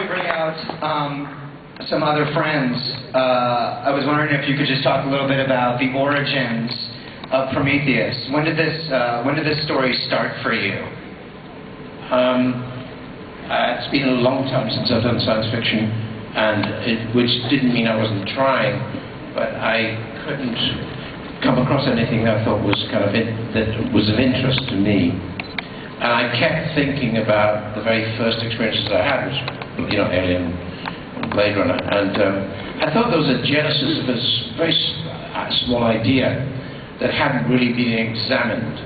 bring out some other friends. I was wondering if you could just talk a little bit about the origins of Prometheus. When did this story start for you? It's been a long time since I've done science fiction, and which didn't mean I wasn't trying, but I couldn't come across anything that I thought was that was of interest to me. And I kept thinking about the very first experiences I had, which, you know, Alien and Blade Runner, and I thought there was a genesis of a very small idea that hadn't really been examined.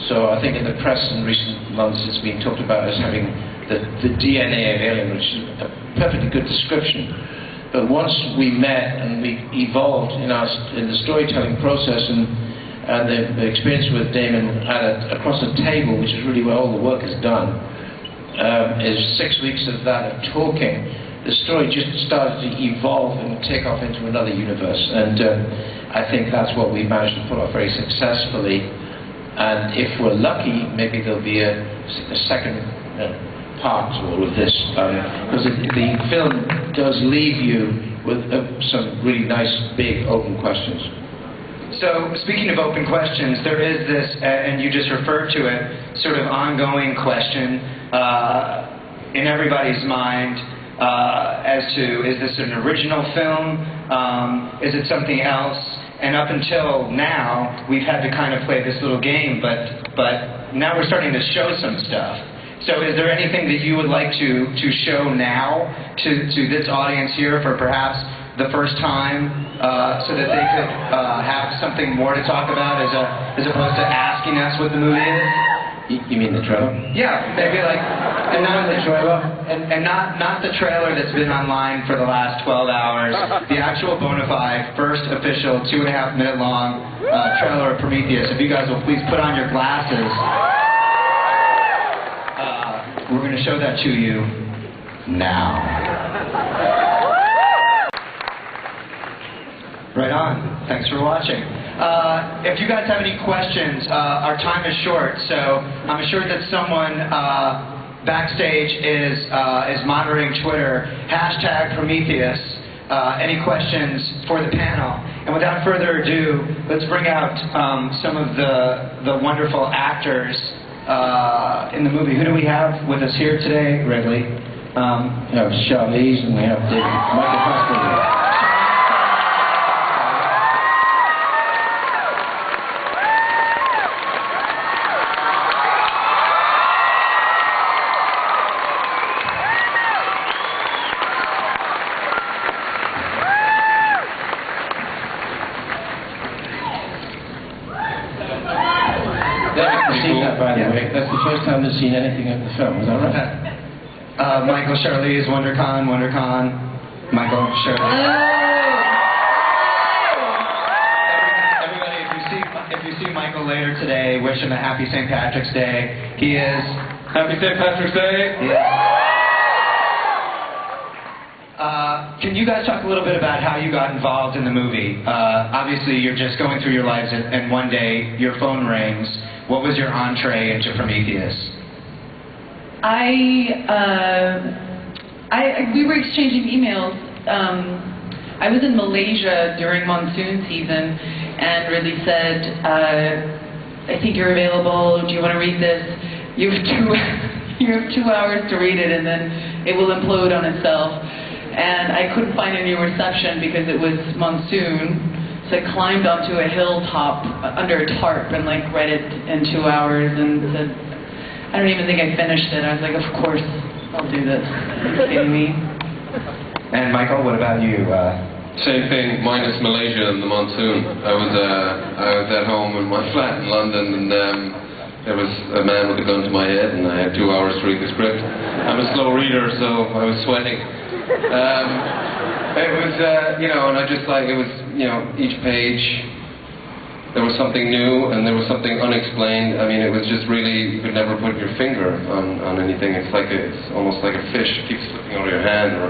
So I think in the press in recent months it's been talked about as having the DNA of Alien, which is a perfectly good description. But once we met and we evolved in the storytelling process, and the experience with Damon across a table, which is really where all the work is done, is 6 weeks of that, of talking. The story just started to evolve and take off into another universe, and I think that's what we managed to pull off very successfully. And if we're lucky, maybe there'll be a second part to all of this, because the film does leave you with some really nice, big, open questions. So, speaking of open questions, there is this, and you just referred to it, sort of ongoing question in everybody's mind as to, is this an original film? Is it something else? And up until now, we've had to kind of play this little game, but now we're starting to show some stuff. So is there anything that you would like to show now to this audience here for perhaps the first time, so that they could have something more to talk about as opposed to asking us what the movie is? You mean the trailer? Yeah, maybe like, and not the trailer, and not the trailer that's been online for the last 12 hours. The actual bona fide, first official 2.5 minute long trailer of Prometheus. If you guys will please put on your glasses, we're going to show that to you now. Right on. Thanks for watching. If you guys have any questions, our time is short, so I'm assured that someone backstage is monitoring Twitter, #Prometheus. Any questions for the panel? And without further ado, let's bring out some of the wonderful actors in the movie. Who do we have with us here today, Ridley? We have Charlize and we have Michael Fassbender. That's the first time they've seen anything of the film, is that right? Michael, Charlize, Wondercon, Michael, Charlize. Everybody, if you see Michael later today, wish him a happy St. Patrick's Day. He is... Happy St. Patrick's Day! Yeah. Can you guys talk a little bit about how you got involved in the movie? Obviously, you're just going through your lives and one day your phone rings. What was your entree into Prometheus? We were exchanging emails. I was in Malaysia during monsoon season, and Ridley said, I think you're available, do you want to read this? You have 2 hours to read it, and then it will implode on itself. And I couldn't find any reception because it was monsoon. So I climbed onto a hilltop under a tarp and like read it in 2 hours and said, I don't even think I finished it. I was like, of course, I'll do this. Are you kidding me? And Michael, what about you? Same thing, minus Malaysia and the monsoon. I was at home in my flat in London, and there was a man with a gun to my head, and I had 2 hours to read the script. I'm a slow reader, so I was sweating. It was, and I just like, it was, each page, there was something new and there was something unexplained. I mean, it was just really, you could never put your finger on anything. It's almost like a fish keeps slipping out of your hand. Or,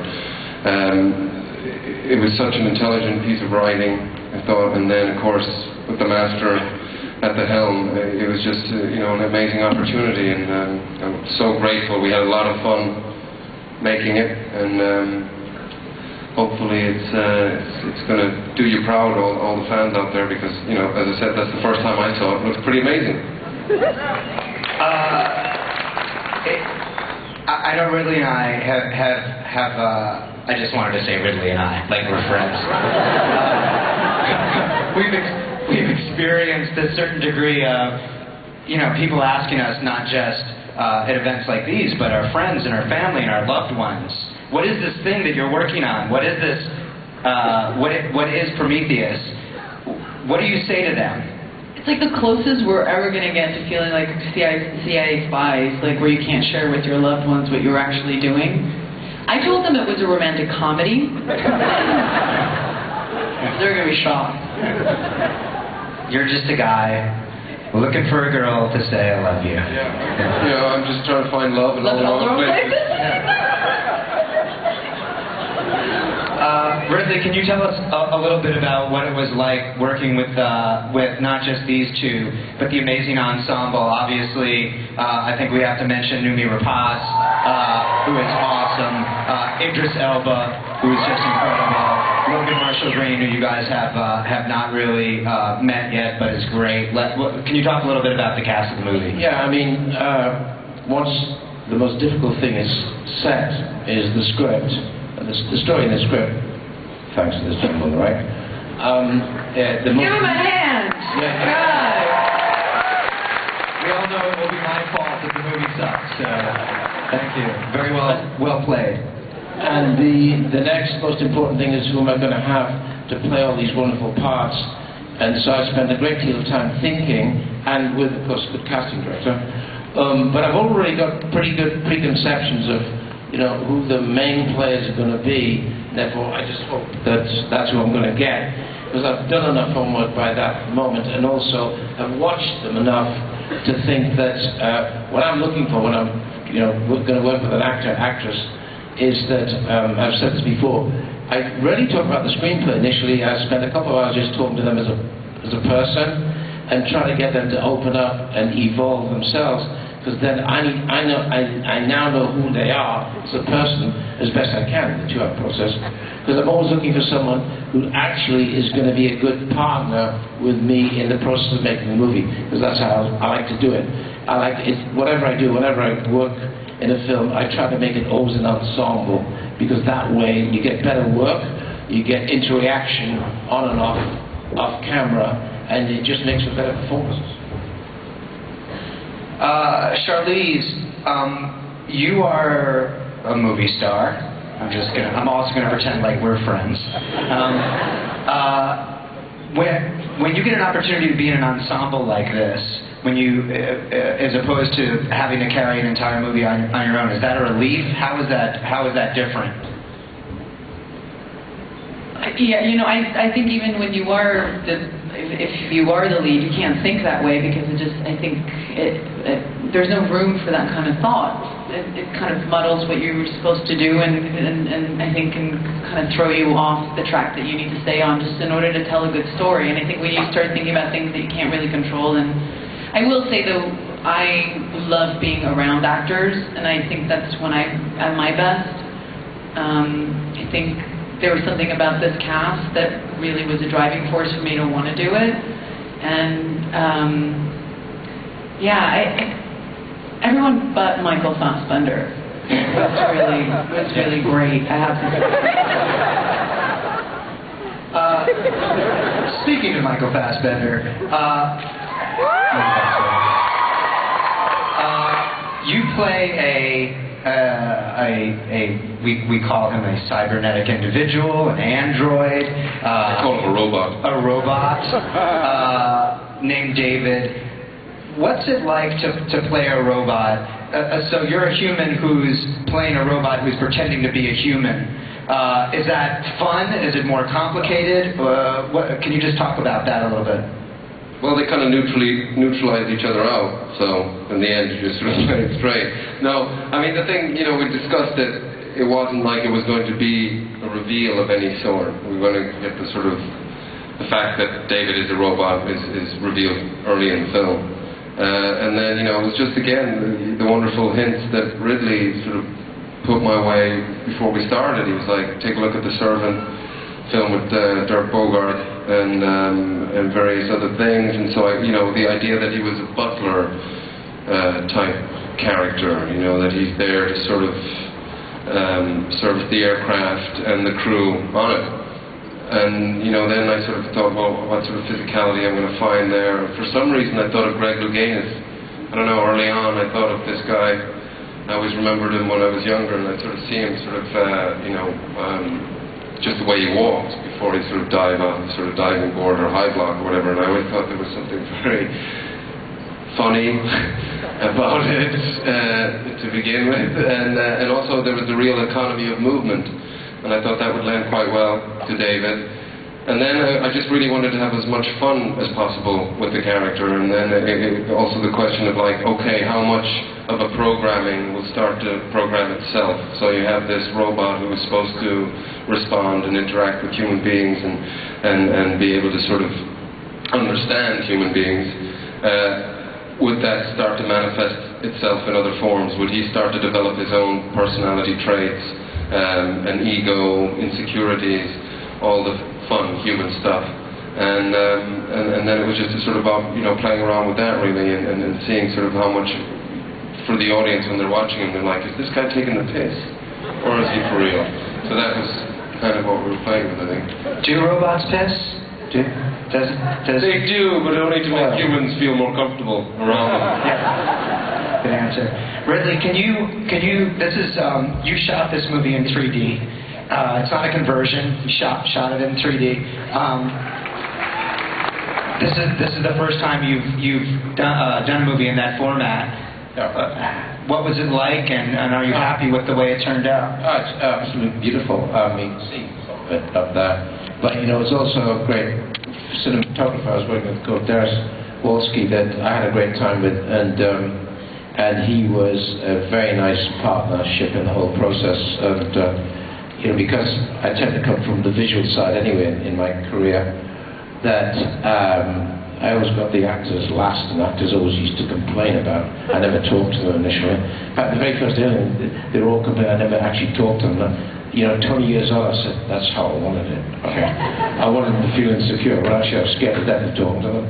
it was such an intelligent piece of writing, I thought, and then, of course, with the master at the helm, it was just, an amazing opportunity, and I'm so grateful. We had a lot of fun making it, and hopefully it's going to do you proud, all the fans out there, because, you know, as I said, that's the first time I saw it. It looks pretty amazing. I know Ridley and I have I just wanted to say Ridley and I, like we're friends. We've experienced a certain degree of, you know, people asking us, not just at events like these, but our friends and our family and our loved ones, what is this thing that you're working on? What is this, what is Prometheus? What do you say to them? It's like the closest we're ever going to get to feeling like CIA spies, like where you can't share with your loved ones what you're actually doing. I told them it was a romantic comedy. They're going to be shocked. You're just a guy looking for a girl to say I love you. Yeah. You know, I'm just trying to find love in all the wrong places. Ridley, can you tell us a little bit about what it was like working with not just these two, but the amazing ensemble? Obviously, I think we have to mention Noomi Rapace, who is awesome, Idris Elba, who is just incredible, Logan Marshall Green, who you guys have not really met yet, but is great. Can you talk a little bit about the cast of the movie? Yeah, I mean, once the most difficult thing is set is the script, the story in the script. Thanks to this gentleman, right? Give him a hand! Yeah. God! We all know it will be my fault if the movie sucks, so thank you. Very well played. And the next most important thing is who am I going to have to play all these wonderful parts. And so I spent a great deal of time thinking, and with, of course, a good casting director. But I've already got pretty good preconceptions of, you know, who the main players are going to be. Therefore, I just hope that that's who I'm going to get, because I've done enough homework by that moment, and also have watched them enough to think that what I'm looking for when I'm, you know, going to work with an actor, actress, is that I've said this before. I rarely talk about the screenplay initially. I spend a couple of hours just talking to them as a person, and trying to get them to open up and evolve themselves. Because then I now know who they are as a person as best I can in the 2-hour process. Because I'm always looking for someone who actually is going to be a good partner with me in the process of making the movie. Because that's how I like to do it. I like it. Whatever I do, whenever I work in a film, I try to make it always an ensemble. Because that way you get better work, you get interaction on and off camera, and it just makes for better performances. Charlize, you are a movie star. I'm also gonna pretend like we're friends. When you get an opportunity to be in an ensemble like this, when you, as opposed to having to carry an entire movie on your own, is that a relief? How is that different? Yeah, you know, I think even when you are if you are the lead, you can't think that way, because I think there's no room for that kind of thought. It kind of muddles what you were supposed to do, and I think can kind of throw you off the track that you need to stay on just in order to tell a good story. And I think when you start thinking about things that you can't really control, and I will say though, I love being around actors, and I think that's when I'm at my best. I think there was something about this cast that really was a driving force for me to want to do it. And yeah, everyone but Michael Fassbender was really great, I have to say. Speaking of Michael Fassbender, you play we call him a cybernetic individual, an android. I call him a robot. A robot named David. What's it like to play a robot? So you're a human who's playing a robot who's pretending to be a human. Is that fun? Is it more complicated? Can you just talk about that a little bit? Well, they kind of neutralize each other out, so in the end you just sort of play it straight. No, I mean the thing, you know, we discussed it wasn't like it was going to be a reveal of any sort. We were going to get the sort of, the fact that David is a robot is revealed early in the film. And then, you know, it was just again the wonderful hints that Ridley sort of put my way before we started. He was like, take a look at The Servant film with Dirk Bogarde and various other things. And so the idea that he was a butler type character, that he's there to sort of service the aircraft and the crew on it. And then I sort of thought, well, what sort of physicality I'm going to find there. For some reason I thought of Greg Louganis. I don't know, early on I thought of this guy. I always remembered him when I was younger, and I'd sort of see him sort of, just the way he walked before he sort of dive off the sort of diving board or high block or whatever, and I always thought there was something very funny about it to begin with, and also there was the real economy of movement, and I thought that would lend quite well to David. And then I just really wanted to have as much fun as possible with the character, and then also the question of like, okay, how much of a programming will start to program itself? So you have this robot who is supposed to respond and interact with human beings and be able to sort of understand human beings. Would that start to manifest itself in other forms? Would he start to develop his own personality traits, and ego, insecurities, all the fun human stuff? And then it was just a sort of playing around with that really, and seeing sort of how much for the audience when they're watching him, they're like, is this guy taking the piss, or is he for real? So that was kind of what we were playing with, I think. Do robots piss? They do, but only to make humans feel more comfortable around them. Yeah. Good answer. Ridley, can you? This is you shot this movie in 3D. It's not a conversion. You shot it in 3D. This is the first time you've done a movie in that format. What was it like, and are you happy with the way it turned out? It's absolutely beautiful. I mean, seeing some of it up there. But it's also a great cinematographer. I was working with Darius Wolski that I had a great time with, and he was a very nice partnership in the whole process. And because I tend to come from the visual side anyway in my career, that I always got the actors last, and actors always used to complain about. I never talked to them initially. In fact, the very first day, they were all complaining. I never actually talked to them. 20 years on, I said, that's how I wanted it. Okay. I wanted them to feel insecure, but actually I was scared to death of talking to them.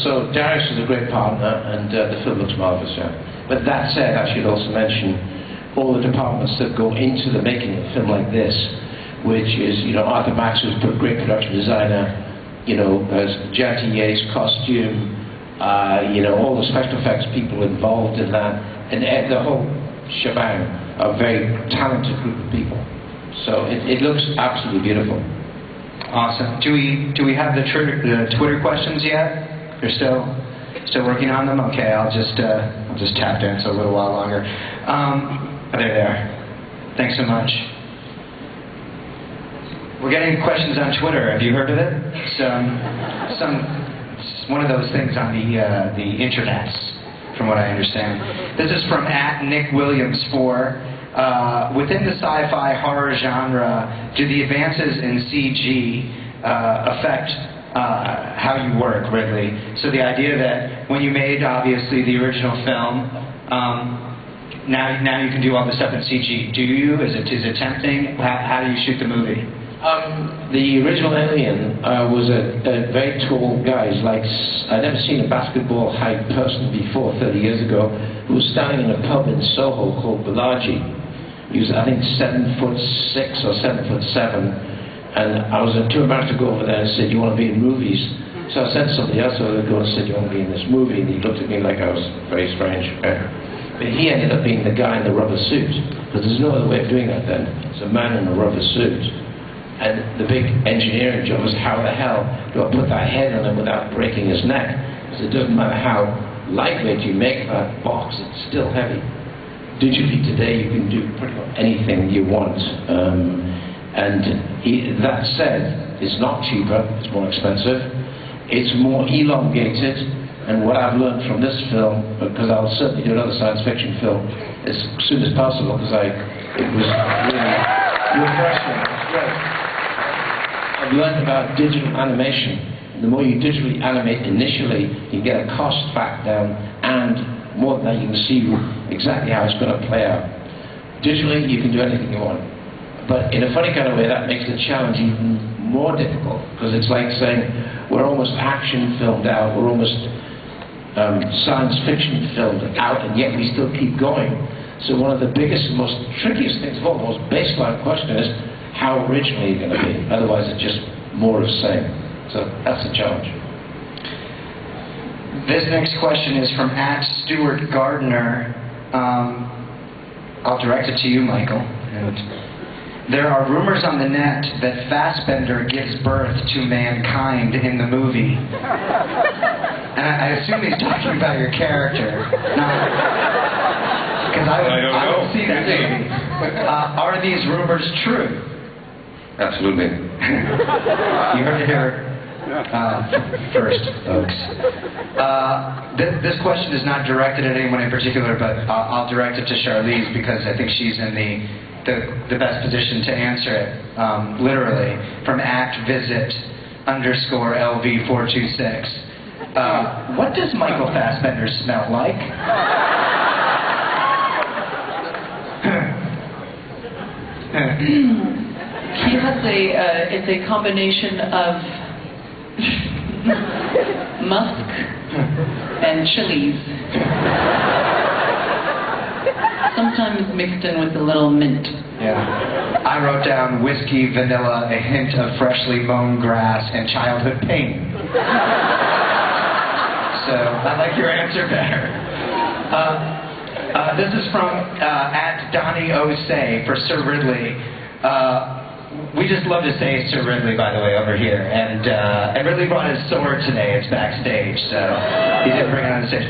So Darius was a great partner, and the film looks marvelous, yeah. But that said, I should also mention all the departments that go into the making of a film like this, which is, Arthur Max, who's a great production designer, as Jackie Yates, costume, all the special effects people involved in that, and the whole shebang, a very talented group of people. So it looks absolutely beautiful. Awesome. Do we have the Twitter questions yet? You're still working on them? Okay, I'll just tap dance a little while longer. There they are. Thanks so much. We're getting questions on Twitter. Have you heard of it? It's one of those things on the internets, from what I understand. This is from @NickWilliams4. Within the sci-fi horror genre, do the advances in CG affect how you work, Ridley? So the idea that when you made, obviously, the original film, now you can do all the stuff in CG. Do you? Is it tempting? How do you shoot the movie? The original Alien was a very tall guy. I'd never seen a basketball height person before 30 years ago, who was standing in a pub in Soho called Bellagio. He was, I think, 7'6" or 7'7", and I was too embarrassed to go over there and said, "You want to be in movies?" So I sent somebody else over to go and said, "You want to be in this movie?" And he looked at me like I was very strange. But he ended up being the guy in the rubber suit, because there's no other way of doing that then. It's a man in a rubber suit. And the big engineering job was, how the hell do I put that head on him without breaking his neck? Because it doesn't matter how lightweight you make that box, it's still heavy. Digitally today, you can do pretty much anything you want. That said, it's not cheaper, it's more expensive. It's more elongated. And what I've learned from this film, because I'll certainly do another science fiction film as soon as possible, because it was really refreshing. It's great. I've learned about digital animation. The more you digitally animate initially, you get a cost back down, and more than that, you can see exactly how it's going to play out. Digitally, you can do anything you want. But in a funny kind of way, that makes the challenge even more difficult, because it's like saying we're almost action filmed out, we're almost science fiction filmed out, and yet we still keep going. So one of the biggest, most trickiest things of all, the most baseline question is, how original are you going to be? Otherwise it's just more of the same. So that's the challenge. This next question is from @Stuart Gardner. I'll direct it to you, Michael. There are rumors on the net that Fassbender gives birth to mankind in the movie. And I assume he's talking about your character. Because I would see that movie. Are these rumors true? Absolutely. You heard it here first, folks. This question is not directed at anyone in particular, but I'll direct it to Charlize because I think she's in the best position to answer it, literally, from @visit_LV426. What does Michael Fassbender smell like? He has it's a combination of musk and chilies. Sometimes mixed in with a little mint. Yeah. I wrote down whiskey, vanilla, a hint of freshly mown grass, and childhood pain. So I like your answer better. This is from @DonnieOSay for Sir Ridley. We just love to say Sir Ridley, by the way, over here. And Ridley brought his sword today. It's backstage, so he didn't bring it on the stage.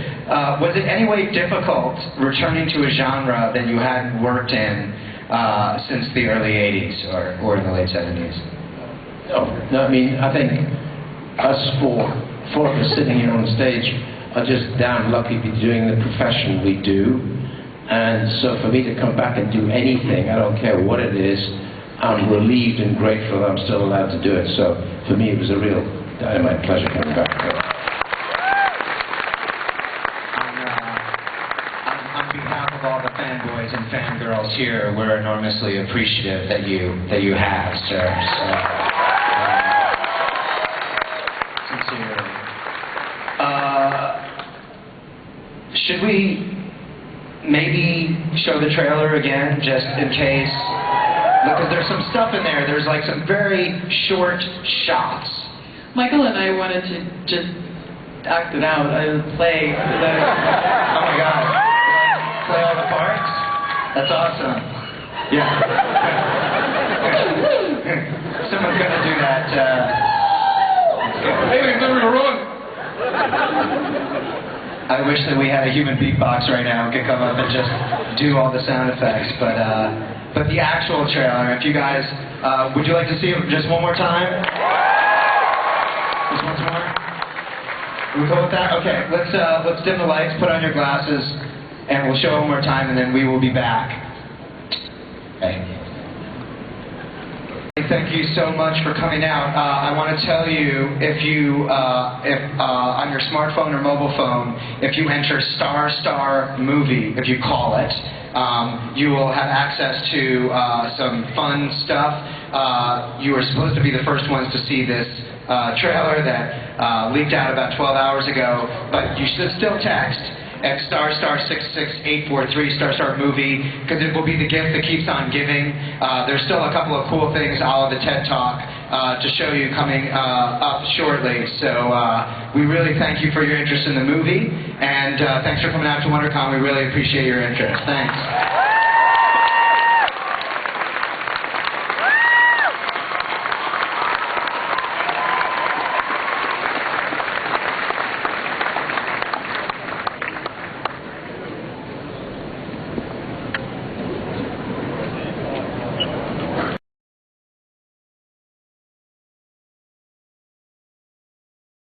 Was it any way difficult returning to a genre that you hadn't worked in since the early 80s or in the late 70s? No, I mean, I think us four of us sitting here on stage are just damn lucky to be doing the profession we do. And so for me to come back and do anything, I don't care what it is, I'm relieved and grateful that I'm still allowed to do it. So for me, it was a real dynamite pleasure coming back. On behalf of all the fanboys and fangirls here, we're enormously appreciative that you have, sir. So, sincerely. Should we maybe show the trailer again, just in case? Because there's some stuff in there. There's like some very short shots. Michael and I wanted to just act it out. Play the... Oh my God. Play all the parts? That's awesome. Yeah. Someone's gonna do that. Hey, we've never wrong. I wish that we had a human beatbox right now who could come up and just do all the sound effects, but the actual trailer, if you guys, would you like to see it just one more time? Just once more? Are we cool with that? Okay, let's dim the lights, put on your glasses, and we'll show it one more time, and then we will be back. Okay. Thank you so much for coming out. I want to tell you, if on your smartphone or mobile phone, if you enter ** movie, if you call it, you will have access to some fun stuff. You are supposed to be the first ones to see this trailer that leaked out about 12 hours ago, but you should still text at *66843 ** movie, because it will be the gift that keeps on giving. There's still a couple of cool things, all of the TED Talk, to show you coming up shortly. So we really thank you for your interest in the movie, and thanks for coming out to Wondercon. We really appreciate your interest. Thanks.